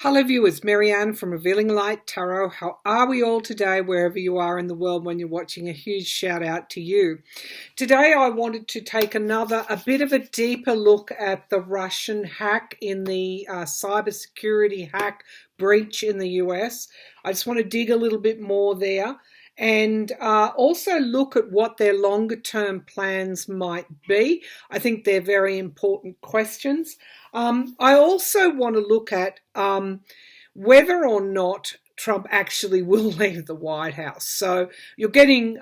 Hello viewers, Marianne from Revealing Light Tarot. How are we all today, wherever you are in the world when you're watching? A huge shout out to you. Today I wanted to take a bit of a deeper look at the Russian hack in the cybersecurity hack breach in the US. I just want to dig a little bit more there and also look at what their longer term plans might be. I think they're very important questions. I also want to look at whether or not Trump actually will leave the White House. So you're getting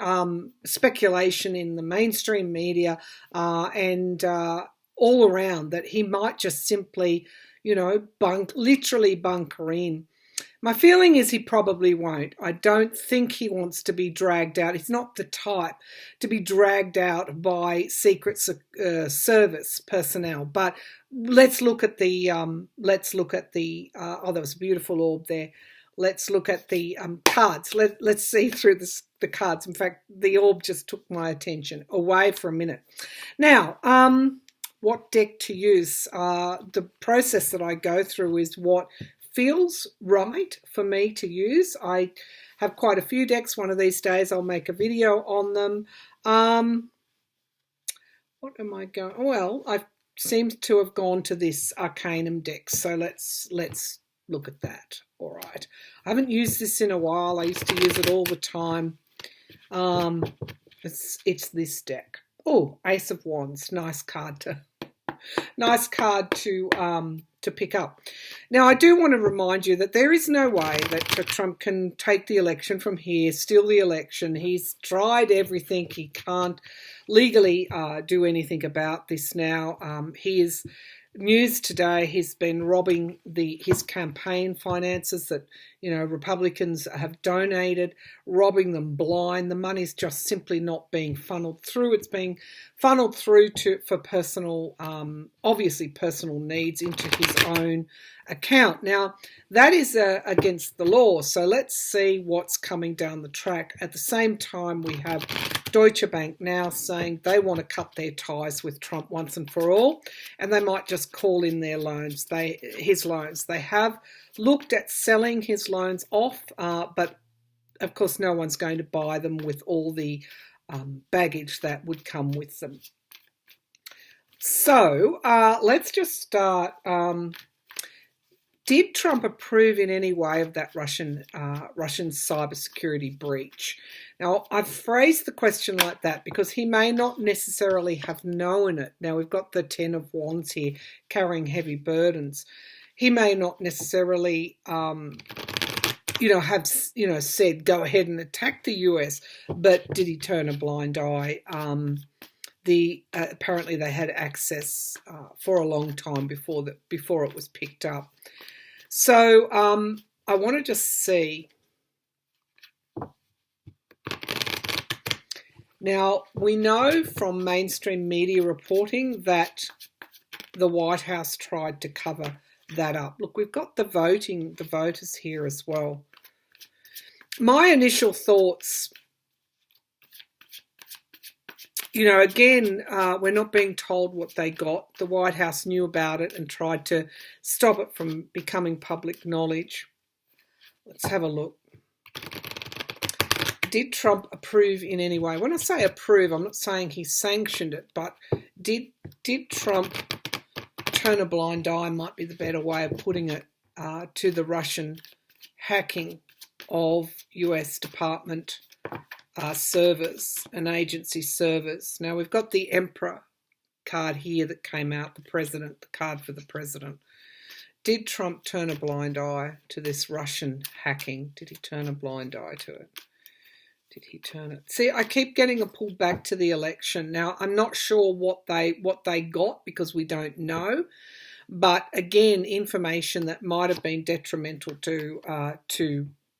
speculation in the mainstream media and all around that he might just simply, literally bunker in. My feeling is he probably won't. I don't think he wants to be dragged out. He's not the type to be dragged out by Secret Service personnel. But let's look at the oh, there was a beautiful orb there. Let's look at the cards. Let's see through the cards. In fact, the orb just took my attention away for a minute. Now, what deck to use? The process that I go through is what feels right for me to use. I have quite a few decks. One of these days I'll make a video on them. What am I going? Well, I seem to have gone to this Arcanum deck, so let's look at that. All right. I haven't used this in a while. I used to use it all the time. It's this deck. Oh, Ace of Wands. Nice card to pick up. Now, I do want to remind you that there is no way that Trump can take the election from here, steal the election. He's tried everything. He can't legally do anything about this now. He is news today. He's been robbing his campaign finances that Republicans have donated, robbing them blind. The money's just simply not being funneled through. It's being funneled through for personal, obviously personal needs into his own account. Now, that is against the law. So let's see what's coming down the track. At the same time, we have Deutsche Bank now saying they want to cut their ties with Trump once and for all, and they might just call in their loans, his loans. They have looked at selling his loans off, but of course no one's going to buy them with all the baggage that would come with them. So let's just start. Did Trump approve in any way of that Russian cybersecurity breach? Now, I've phrased the question like that because he may not necessarily have known it. Now, we've got the Ten of Wands here carrying heavy burdens. He may not necessarily, have, said, go ahead and attack the US, but did he turn a blind eye? Apparently they had access for a long time before it was picked up. So I want to just see. Now, we know from mainstream media reporting that the White House tried to cover that up. Look, we've got the voters here as well. My initial thoughts, again, we're not being told what they got. The White House knew about it and tried to stop it from becoming public knowledge. Let's have a look. Did Trump approve in any way? When I say approve, I'm not saying he sanctioned it, but did Trump turn a blind eye, might be the better way of putting it, to the Russian hacking of US Department servers and agency servers. Now, we've got the Emperor card here that came out, the card for the president. Did Trump turn a blind eye to this Russian hacking? Did he turn a blind eye to it? Did he turn it? See, I keep getting a pull back to the election. Now, I'm not sure what they got because we don't know. But again, information that might have been detrimental to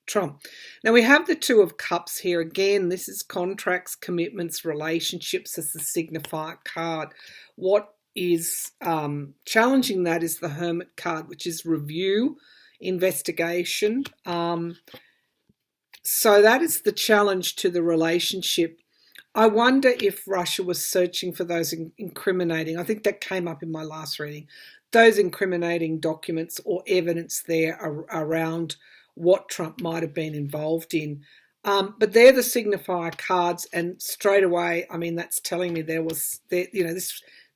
Trump. Now, we have the Two of Cups here. Again, this is contracts, commitments, relationships as the signifier card. What is challenging that is the Hermit card, which is review, investigation. So that is the challenge to the relationship. I wonder if Russia was searching for those incriminating, I think that came up in my last reading, those incriminating documents or evidence there around what Trump might have been involved in. But they're the signifier cards, and straight away, I mean, that's telling me this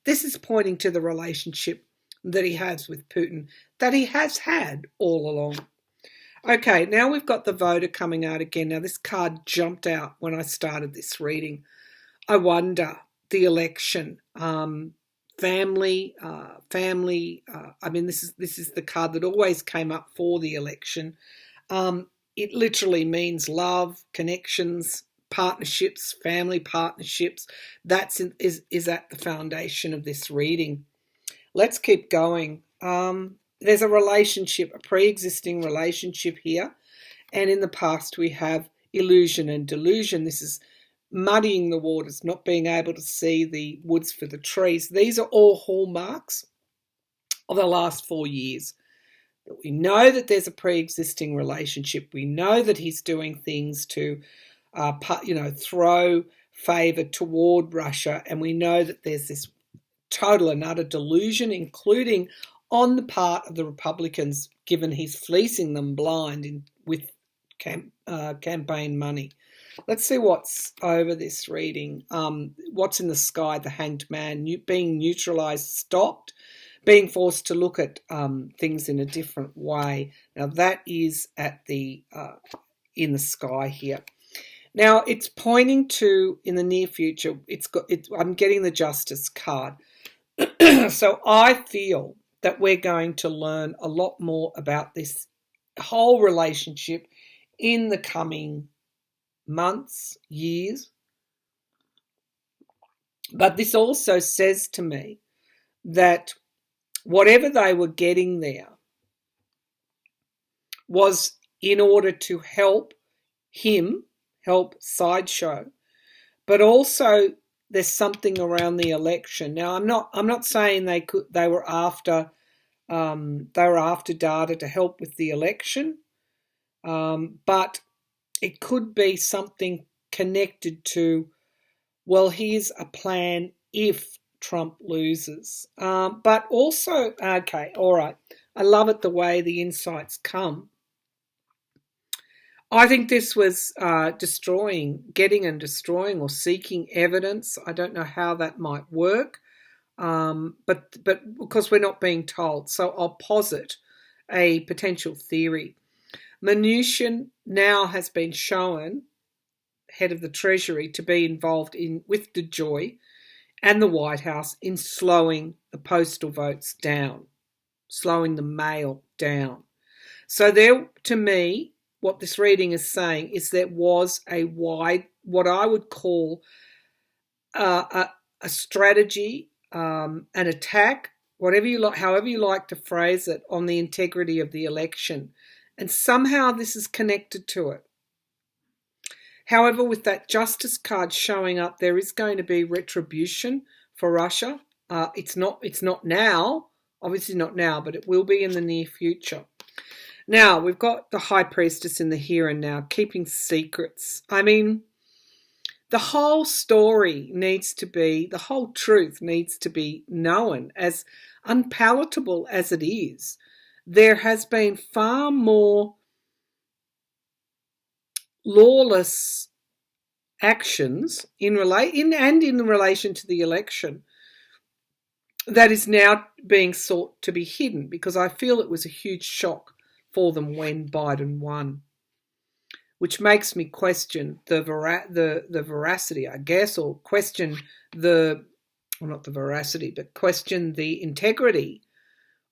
is pointing to the relationship that he has with Putin, that he has had all along. Okay, now we've got the voter coming out again. Now, this card jumped out when I started this reading. I wonder, the election, family. I mean, this is the card that always came up for the election. It literally means love, connections, partnerships, family partnerships. Is at the foundation of this reading. Let's keep going. There's a relationship, a pre-existing relationship here. And in the past, we have illusion and delusion. This is muddying the waters, not being able to see the woods for the trees. These are all hallmarks of the last 4 years. We know that there's a pre-existing relationship. We know that he's doing things to, throw favour toward Russia. And we know that there's this total and utter delusion, including on the part of the Republicans, given he's fleecing them blind with campaign money. Let's see what's over this reading. What's in the sky? The Hanged Man, being neutralised, stopped, being forced to look at things in a different way. Now that is at the in the sky here. Now it's pointing to in the near future. I'm getting the Justice card, so I feel that we're going to learn a lot more about this whole relationship in the coming months, years. But this also says to me that whatever they were getting there was in order to help him, help Sideshow, but also there's something around the election. Now, I'm not saying they were after data to help with the election, but it could be something connected to, well, here's a plan if Trump loses. But also, okay, all right, I love it the way the insights come. I think this was getting and destroying or seeking evidence. I don't know how that might work, but because we're not being told. So I'll posit a potential theory. Mnuchin now has been shown, head of the Treasury, to be involved with DeJoy and the White House in slowing the postal votes down, slowing the mail down. So there, to me, what this reading is saying is there was what I would call a strategy, an attack, whatever you like, however you like to phrase it, on the integrity of the election. And somehow this is connected to it. However, with that Justice card showing up, there is going to be retribution for Russia. It's not now, obviously not now, but it will be in the near future. Now, we've got the High Priestess in the here and now, keeping secrets. I mean, the whole story the whole truth needs to be known, as unpalatable as it is. There has been far more lawless actions in relation to the election that is now being sought to be hidden, because I feel it was a huge shock for them when Biden won, which makes me question the veracity, I guess, or question not the veracity, but question the integrity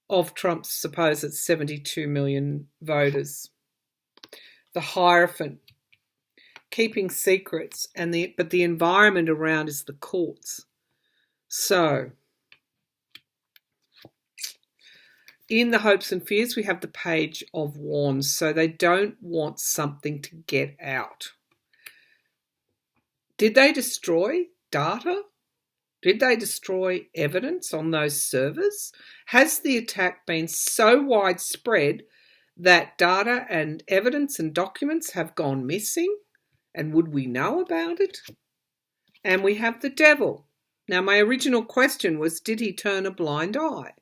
of Trump's supposed 72 million voters. The Hierophant, keeping secrets, but the environment around is the courts. So, in the hopes and fears, we have the Page of Wands. So they don't want something to get out. Did they destroy data? Did they destroy evidence on those servers? Has the attack been so widespread that data and evidence and documents have gone missing? And would we know about it? And we have the Devil. Now, my original question was, did he turn a blind eye?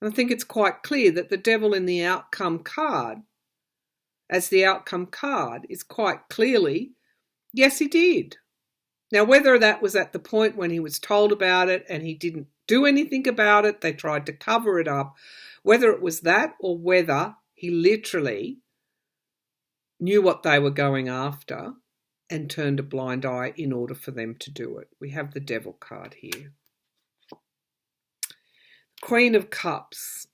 And I think it's quite clear that the devil in the outcome card, as the outcome card, is quite clearly, yes, he did. Now, whether that was at the point when he was told about it and he didn't do anything about it, they tried to cover it up, whether it was that or whether he literally knew what they were going after and turned a blind eye in order for them to do it. We have the devil card here. Queen of Cups,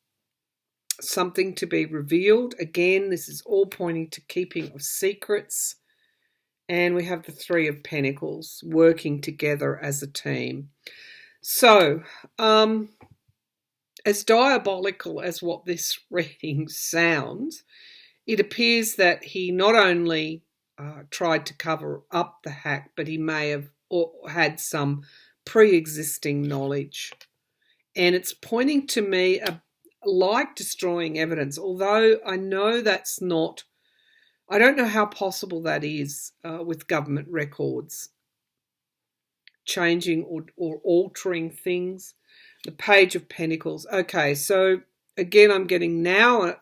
something to be revealed. Again, this is all pointing to keeping of secrets. And we have the Three of Pentacles, working together as a team. So, as diabolical as what this reading sounds, it appears that he not only tried to cover up the hack, but he may have had some pre-existing knowledge. And it's pointing to me like destroying evidence, although I know that's not, I don't know how possible that is with government records, changing or altering things. The Page of Pentacles. Okay, so again, I'm getting now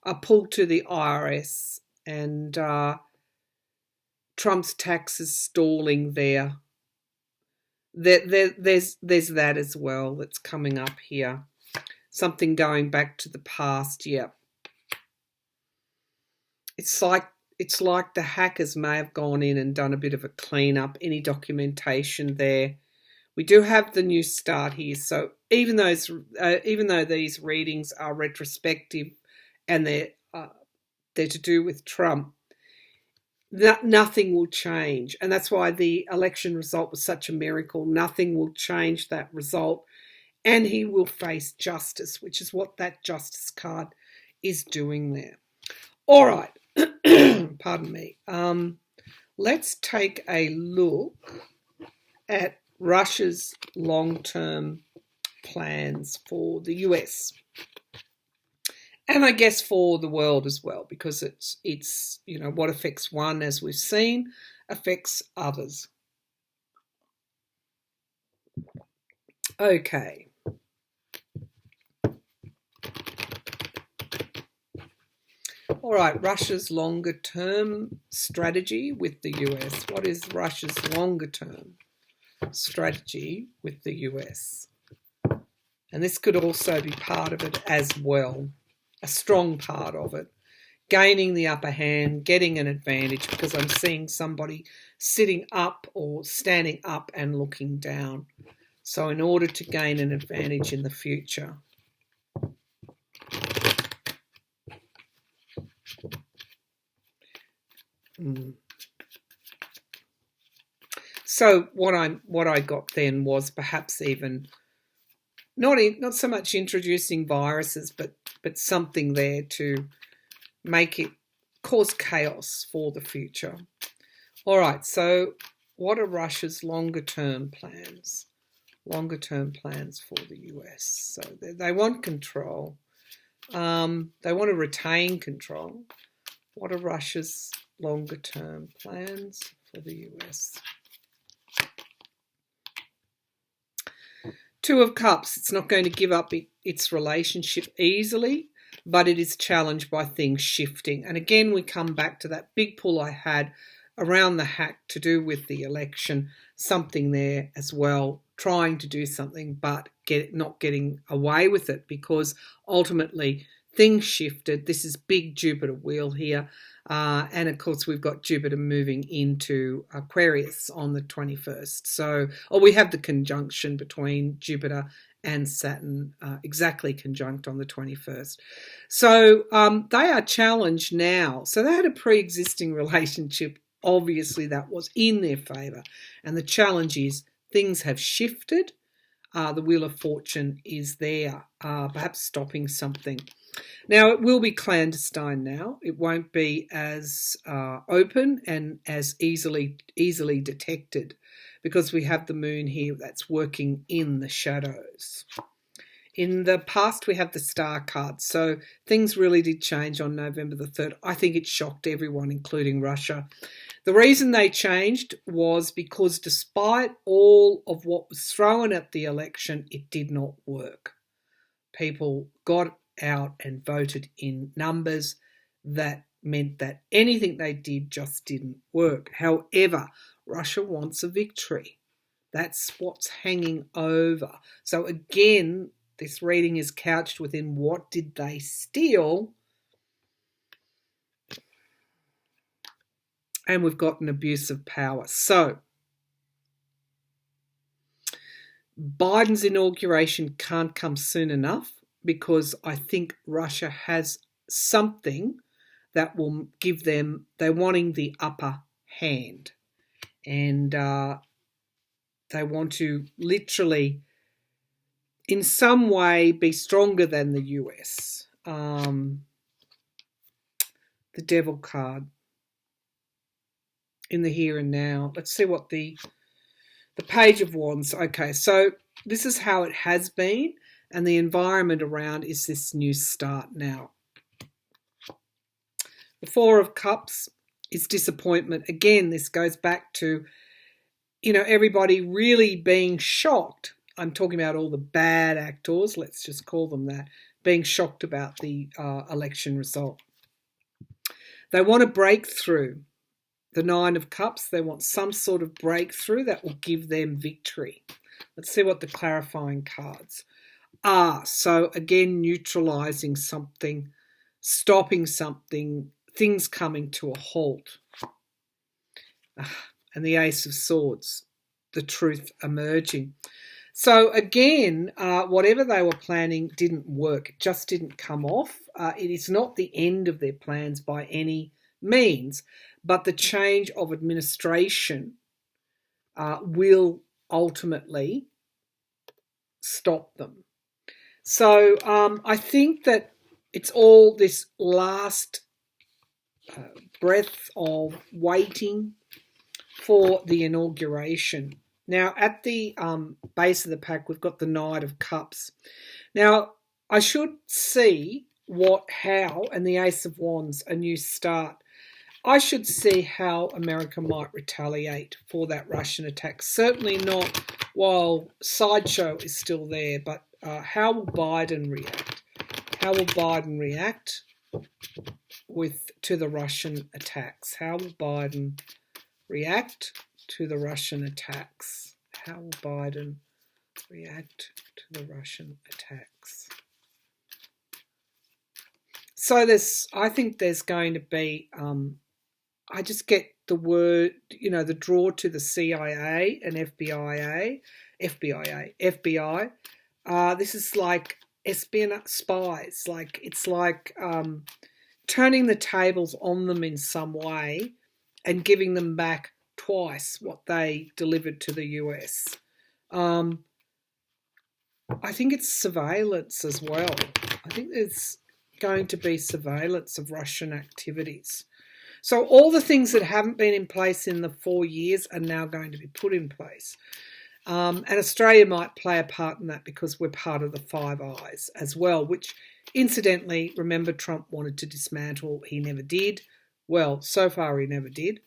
a pull to the IRS and Trump's taxes stalling there. There's that as well that's coming up here. Something going back to the past, yeah. It's like the hackers may have gone in and done a bit of a cleanup, any documentation there. We do have the new start here, so even though these readings are retrospective and they're to do with Trump, nothing will change, and that's why the election result was such a miracle. Nothing will change that result, and he will face justice, which is what that justice card is doing there. All right, pardon me. Let's take a look at Russia's long-term plans for the US. And I guess for the world as well, because it's what affects one, as we've seen, affects others. Okay. All right, Russia's longer term strategy with the US. What is Russia's longer term strategy with the US? And this could also be part of it as well, a strong part of it. Gaining the upper hand, getting an advantage, because I'm seeing somebody sitting up or standing up and looking down. So in order to gain an advantage in the future. So what I got then was perhaps even not so much introducing viruses, but something there to make it cause chaos for the future. All right, so what are Russia's longer term plans? Longer term plans for the US. So they want control. They want to retain control. What are Russia's longer term plans for the US? Two of Cups. It's not going to give up its relationship easily, but it is challenged by things shifting. And again, we come back to that big pull I had around the hack to do with the election, something there as well, trying to do something, but not getting away with it, because ultimately things shifted. This is big Jupiter wheel here. And of course, we've got Jupiter moving into Aquarius on the 21st. So, we have the conjunction between Jupiter and Saturn, exactly conjunct on the 21st. So they are challenged now. So they had a pre-existing relationship. Obviously, that was in their favour. And the challenge is things have shifted. The Wheel of Fortune is there, perhaps stopping something. Now, it will be clandestine now. It won't be as open and as easily detected, because we have the moon here that's working in the shadows. In the past, we have the star card. So things really did change on November the 3rd. I think it shocked everyone, including Russia. The reason they changed was because despite all of what was thrown at the election, it did not work. people got out and voted in numbers that meant that anything they did just didn't work. However, Russia wants a victory. That's what's hanging over. So again, this reading is couched within what did they steal? And we've got an abuse of power. So Biden's inauguration can't come soon enough because I think Russia has something that will give them, they're wanting the upper hand. And they want to literally, in some way, be stronger than the US. The Devil card in the here and now. Let's see what the Page of Wands. Okay, so this is how it has been, and the environment around is this new start now. The Four of Cups is disappointment. Again, this goes back to, everybody really being shocked. I'm talking about all the bad actors, let's just call them that, being shocked about the election result. They want a breakthrough. The Nine of Cups, they want some sort of breakthrough that will give them victory. Let's see what the clarifying cards are. So again, neutralizing something, stopping something, things coming to a halt. And the Ace of Swords, the truth emerging. So again, whatever they were planning didn't work. It just didn't come off. It is not the end of their plans by any means, but the change of administration will ultimately stop them. So I think that it's all this last breath of waiting for the inauguration. Now, at the base of the pack, we've got the Knight of Cups. Now, I should see how, and the Ace of Wands, a new start. I should see how America might retaliate for that Russian attack. Certainly not while Sideshow is still there, but how will Biden react? How will Biden react to the Russian attacks? How will Biden react to the Russian attacks? How will Biden react to the Russian attacks? So I think there's going to be, I just get the word, the draw to the CIA and FBI. This is like espionage spies. It's like turning the tables on them in some way and giving them back twice what they delivered to the US. I think it's surveillance as well. I think there's going to be surveillance of Russian activities. So all the things that haven't been in place in the 4 years are now going to be put in place. And Australia might play a part in that because we're part of the Five Eyes as well, which incidentally, remember, Trump wanted to dismantle. He never did. Well, so far he never did.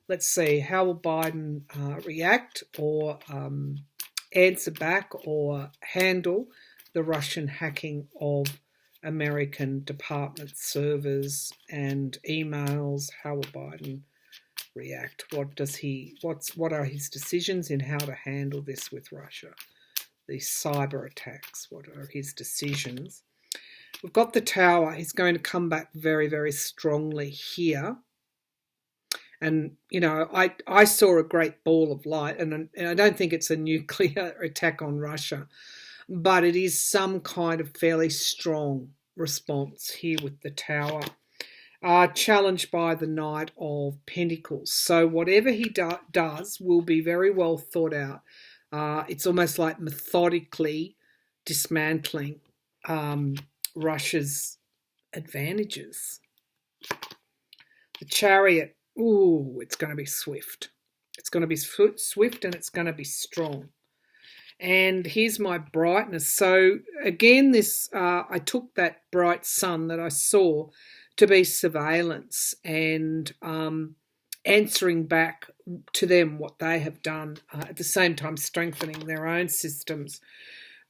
Let's see, how will Biden react or answer back or handle the Russian hacking of American department servers and emails? How will Biden react? What are his decisions in how to handle this with Russia? These cyber attacks, what are his decisions? We've got the Tower. He's going to come back very, very strongly here. And, I saw a great ball of light, and I don't think it's a nuclear attack on Russia, but it is some kind of fairly strong response here with the Tower, challenged by the Knight of Pentacles. So whatever he does will be very well thought out. It's almost like methodically dismantling Russia's advantages. The Chariot, it's going to be swift. It's going to be swift and it's going to be strong. And here's my brightness. So again, I took that bright sun that I saw to be surveillance and answering back to them what they have done, at the same time strengthening their own systems.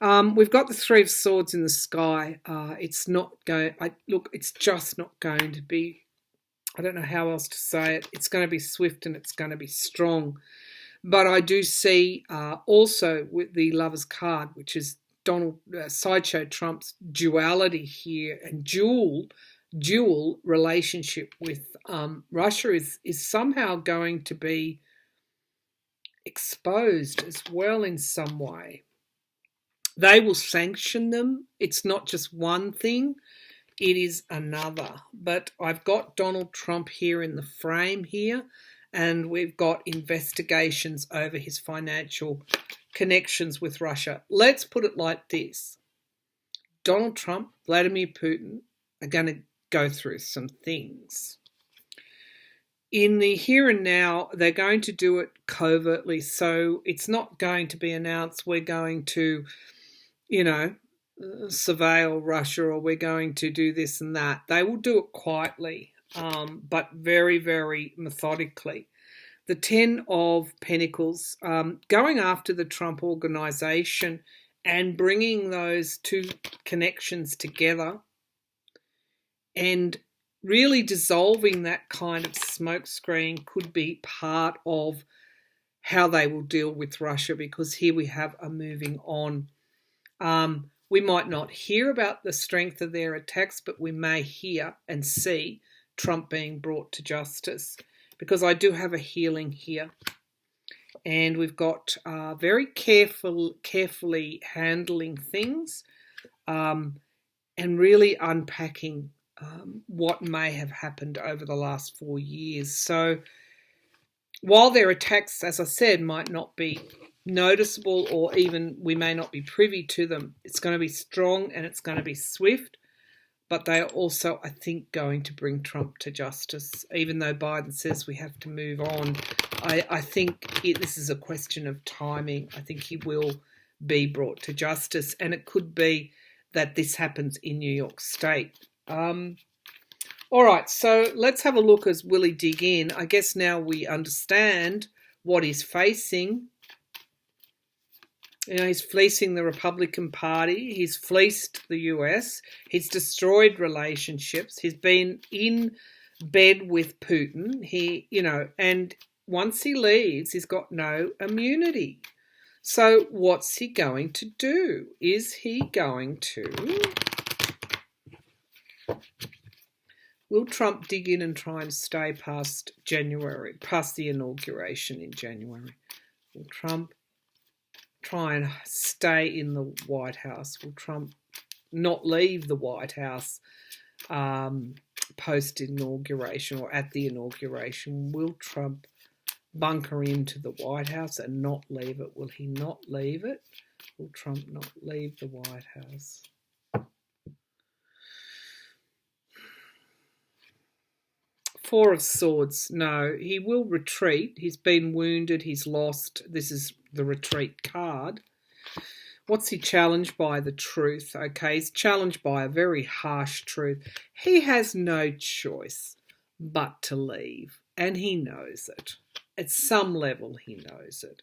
We've got the Three of Swords in the sky. It's not going. It's just not going to be. I don't know how else to say it. It's going to be swift and it's going to be strong. But I do see also with the Lover's card, which is Sideshow Trump's duality here, and dual relationship with Russia is somehow going to be exposed as well in some way. They will sanction them. It's not just one thing, it is another. But I've got Donald Trump here in the frame here, and we've got investigations over his financial connections with Russia. Let's put it like this. Donald Trump, Vladimir Putin are going to go through some things. In the here and now, they're going to do it covertly, so it's not going to be announced we're going to, surveil Russia or we're going to do this and that. They will do it quietly, but very, very methodically. The 10 of Pentacles, going after the Trump organization and bringing those two connections together and really dissolving that kind of smokescreen could be part of how they will deal with Russia, because here we have a moving on. We might not hear about the strength of their attacks, but we may hear and see Trump being brought to justice, because I do have a healing here. And we've got very carefully handling things and really unpacking what may have happened over the last 4 years. So while their attacks, as I said, might not be noticeable or even we may not be privy to them, it's going to be strong and it's going to be swift. But they are also, I think, going to bring Trump to justice. Even though Biden says we have to move on, I think this is a question of timing. I think he will be brought to justice, and it could be that this happens in New York State. All right, so let's have a look as Willie dig in. I guess now we understand what he's facing. He's fleecing the Republican Party. He's fleeced the US. He's destroyed relationships. He's been in bed with Putin. And once he leaves, he's got no immunity. So what's he going to do? Is he going to... Will Trump dig in and try and stay past January, past the inauguration in January? Will Trump try and stay in the White House? Will Trump not leave the White House post-inauguration or at the inauguration? Will Trump bunker into the White House and not leave it? Will he not leave it? Will Trump not leave the White House? Four of Swords, no. He will retreat. He's been wounded. He's lost. This is the retreat card. What's he challenged by? The truth. Okay, he's challenged by a very harsh truth. He has no choice but to leave, and he knows it. At some level, he knows it.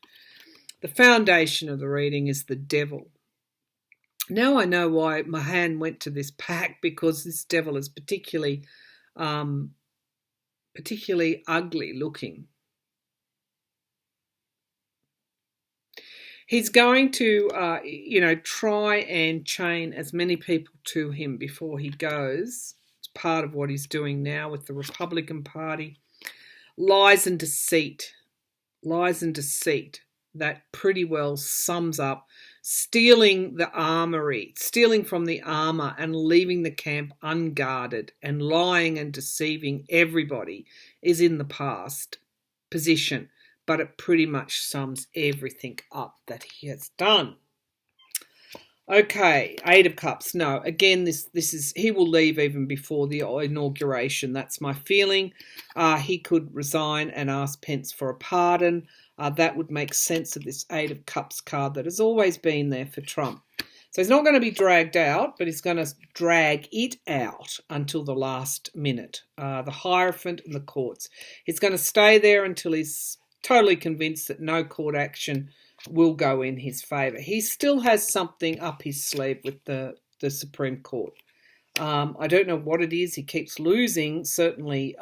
The foundation of the reading is the Devil. Now I know why my hand went to this pack, because this Devil is particularly ugly looking. He's going to, try and chain as many people to him before he goes. It's part of what he's doing now with the Republican Party. Lies and deceit. Lies and deceit. That pretty well sums up stealing the armory, stealing from the armor and leaving the camp unguarded, and lying and deceiving everybody is in the past position, but it pretty much sums everything up that he has done. Okay, Eight of Cups. No, again, this is, he will leave even before the inauguration. That's my feeling. He could resign and ask Pence for a pardon. That would make sense of this Eight of Cups card that has always been there for Trump. So he's not going to be dragged out, but he's going to drag it out until the last minute. The Hierophant and the courts. He's going to stay there until he's totally convinced that no court action will go in his favour. He still has something up his sleeve with the Supreme Court. I don't know what it is. He keeps losing, certainly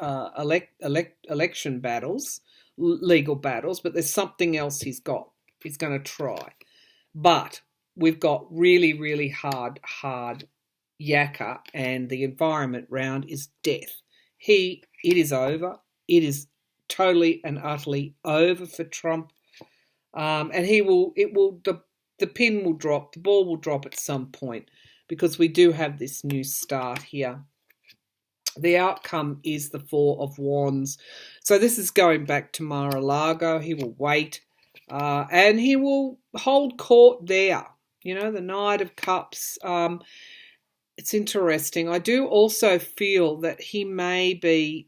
election battles, legal battles, but there's something else he's got. He's going to try. But we've got really, really hard yakka, and the environment round is death. It is over. It is totally and utterly over for Trump. And the pin will drop, the ball will drop at some point, because we do have this new start here. The outcome is the Four of Wands. So this is going back to Mar-a-Lago. He will wait, and he will hold court there. You know, the Knight of Cups. It's interesting. I do also feel that he may be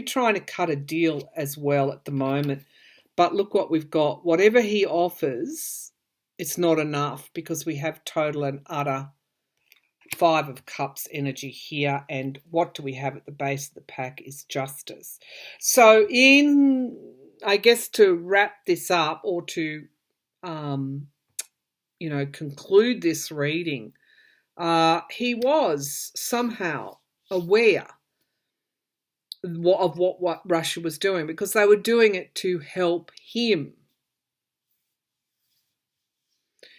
trying to cut a deal as well at the moment. But look what we've got. Whatever he offers, it's not enough, because we have total and utter Five of Cups energy here. And what do we have at the base of the pack is Justice. So I guess to wrap this up, or to, conclude this reading, he was somehow aware of what Russia was doing, because they were doing it to help him.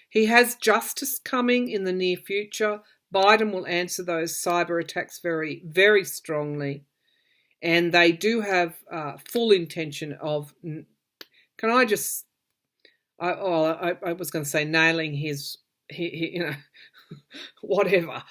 He has justice coming in the near future. Biden will answer those cyber attacks very, very strongly. And they do have full intention of, I was going to say nailing his whatever.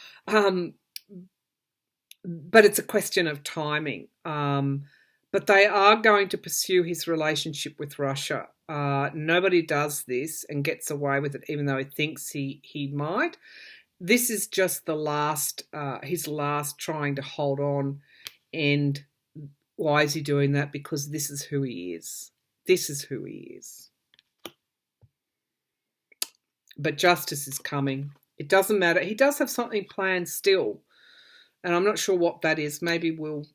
But it's a question of timing. But they are going to pursue his relationship with Russia. Nobody does this and gets away with it, even though he thinks he might. This is just his last trying to hold on. And why is he doing that? Because this is who he is. This is who he is. But justice is coming. It doesn't matter. He does have something planned still, and I'm not sure what that is. Maybe we'll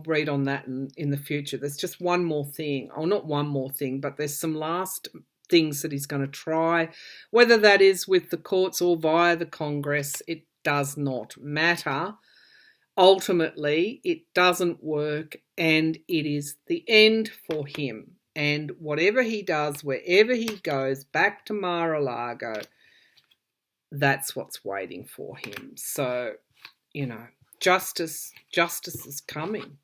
read on that in the future. There's just one more thing. Oh, not one more thing, but there's some last things that he's going to try. Whether that is with the courts or via the Congress, it does not matter. Ultimately, it doesn't work, and it is the end for him. And whatever he does, wherever he goes, back to Mar-a-Lago, that's what's waiting for him. So, justice is coming.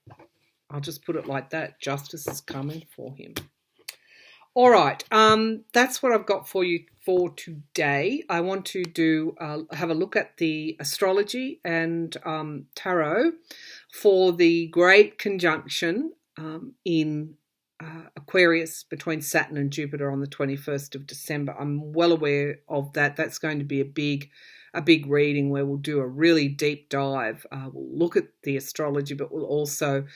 I'll just put it like that. Justice is coming for him. All right, that's what I've got for you for today. I want to have a look at the astrology and tarot for the great conjunction in Aquarius between Saturn and Jupiter on the 21st of December. I'm well aware of that. That's going to be a big reading where we'll do a really deep dive. We'll look at the astrology, but we'll also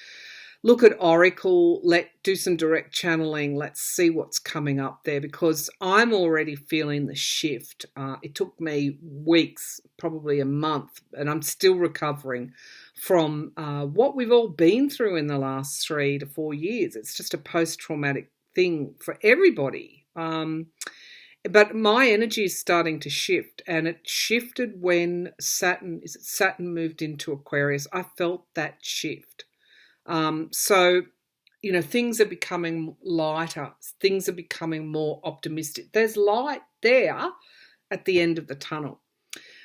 look at Oracle, do some direct channeling. Let's see what's coming up there, because I'm already feeling the shift. It took me weeks, probably a month, and I'm still recovering from what we've all been through in the last 3 to 4 years. It's just a post-traumatic thing for everybody. But my energy is starting to shift, and it shifted when Saturn moved into Aquarius. I felt that shift. So, things are becoming lighter. Things are becoming more optimistic. There's light there at the end of the tunnel.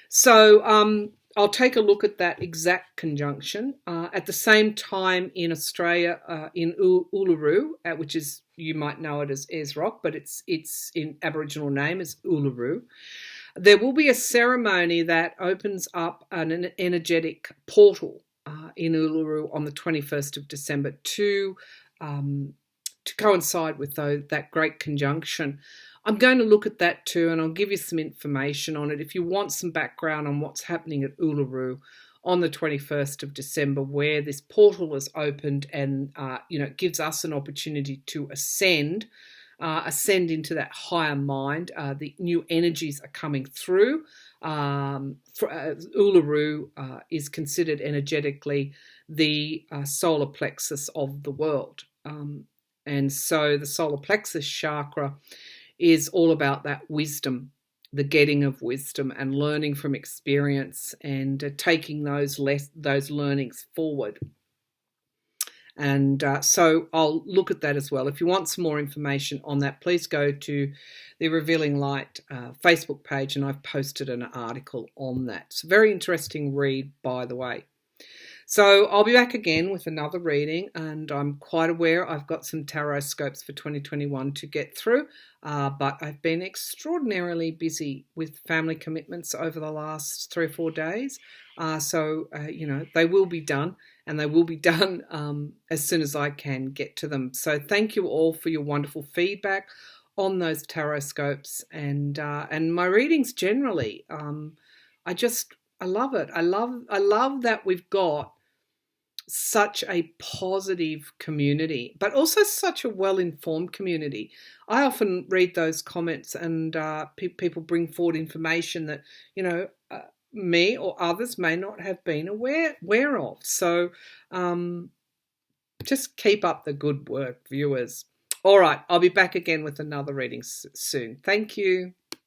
So I'll take a look at that exact conjunction. At the same time in Australia, in Uluru, which is, you might know it as Ayers Rock, but its in Aboriginal name is Uluru. There will be a ceremony that opens up an energetic portal in Uluru on the 21st of December to coincide with that great conjunction. I'm going to look at that too, and I'll give you some information on it if you want some background on what's happening at Uluru on the 21st of December, where this portal is opened and it gives us an opportunity to ascend into that higher mind. The new energies are coming through. Uluru is considered energetically the solar plexus of the world. And so the solar plexus chakra is all about that wisdom, the getting of wisdom and learning from experience, and taking those learnings forward. And so I'll look at that as well. If you want some more information on that, please go to the Revealing Light Facebook page, and I've posted an article on that. It's a very interesting read, by the way. So I'll be back again with another reading, and I'm quite aware I've got some tarot scopes for 2021 to get through, but I've been extraordinarily busy with family commitments over the last 3 or 4 days. So they will be done, and they will be done as soon as I can get to them. So thank you all for your wonderful feedback on those tarot scopes and my readings generally. I love it. I love that we've got such a positive community, but also such a well-informed community. I often read those comments, and people bring forward information that me or others may not have been aware of. So just keep up the good work, viewers. All right, I'll be back again with another reading soon. Thank you.